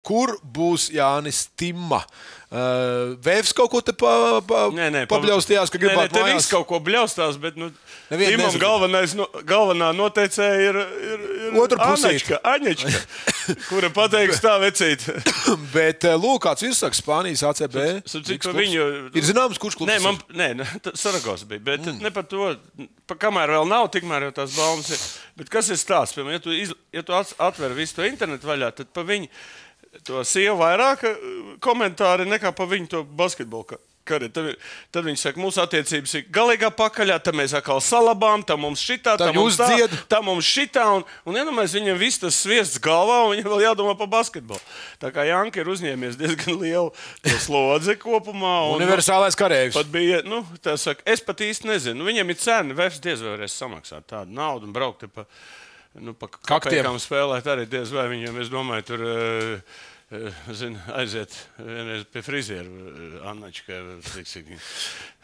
Kur būs Jānis Timma? Vēvs kaut ko te pabļaustījās, ka gribētu mājās? Te viss kaut ko bļaustās, bet Timam galvenā noteicēja ir Aņečka, kura pateiks tā vecīt. Bet, lūk, kāds izsaks Spānijas ACB? Ir zināms, kurš klubs? Nē, Saragos bija, bet ne par to, kamēr vēl nav, tikmēr jau tās baumas ir. Bet kas ir stāsts? Piemēram, ja tu atver visu to internetu vaļā, tad pa viņu to sievu vairāk komentāri nekā pa viņu to basketbolu karjeru. Tad viņi saka, mūsu attiecības ir galīgā pakaļā, tad mēs atkal salabām, tad mums šitā, tad mums šitā. Un iedomājies, viņam viss tas sviests galvā, un viņam vēl jādomā par basketbolu. Tā kā Janka ir uzņēmies diezgan lielu slodzi kopumā. Universālais karējs. Pat bija, tā saka, es pat īsti nezinu. Viņam ir cena, Vēfs diez vai varēs samaksāt tādu naudu un braukt pa kakām spēlēt arī diez vai viņam, es domāju, tur aiziet vienreiz pie frizieru Annačkai.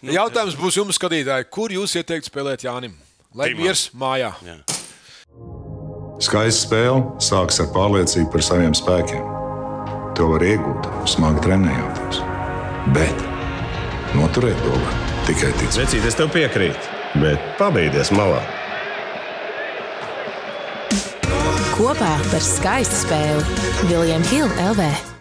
Jautājums būs jums, skatītāji, kur jūs ieteikt spēlēt Jānim? Lai miers mājā. Jā. Skaista spēle sākas ar pārliecību par saviem spēkiem. To var iegūt, smagi trenējoties. Bet noturēt to var tikai ticēt. Vecīt, es tev piekrītu, bet pabeigties malā. Kopā par skaistu spēli Viljams Hilde LV.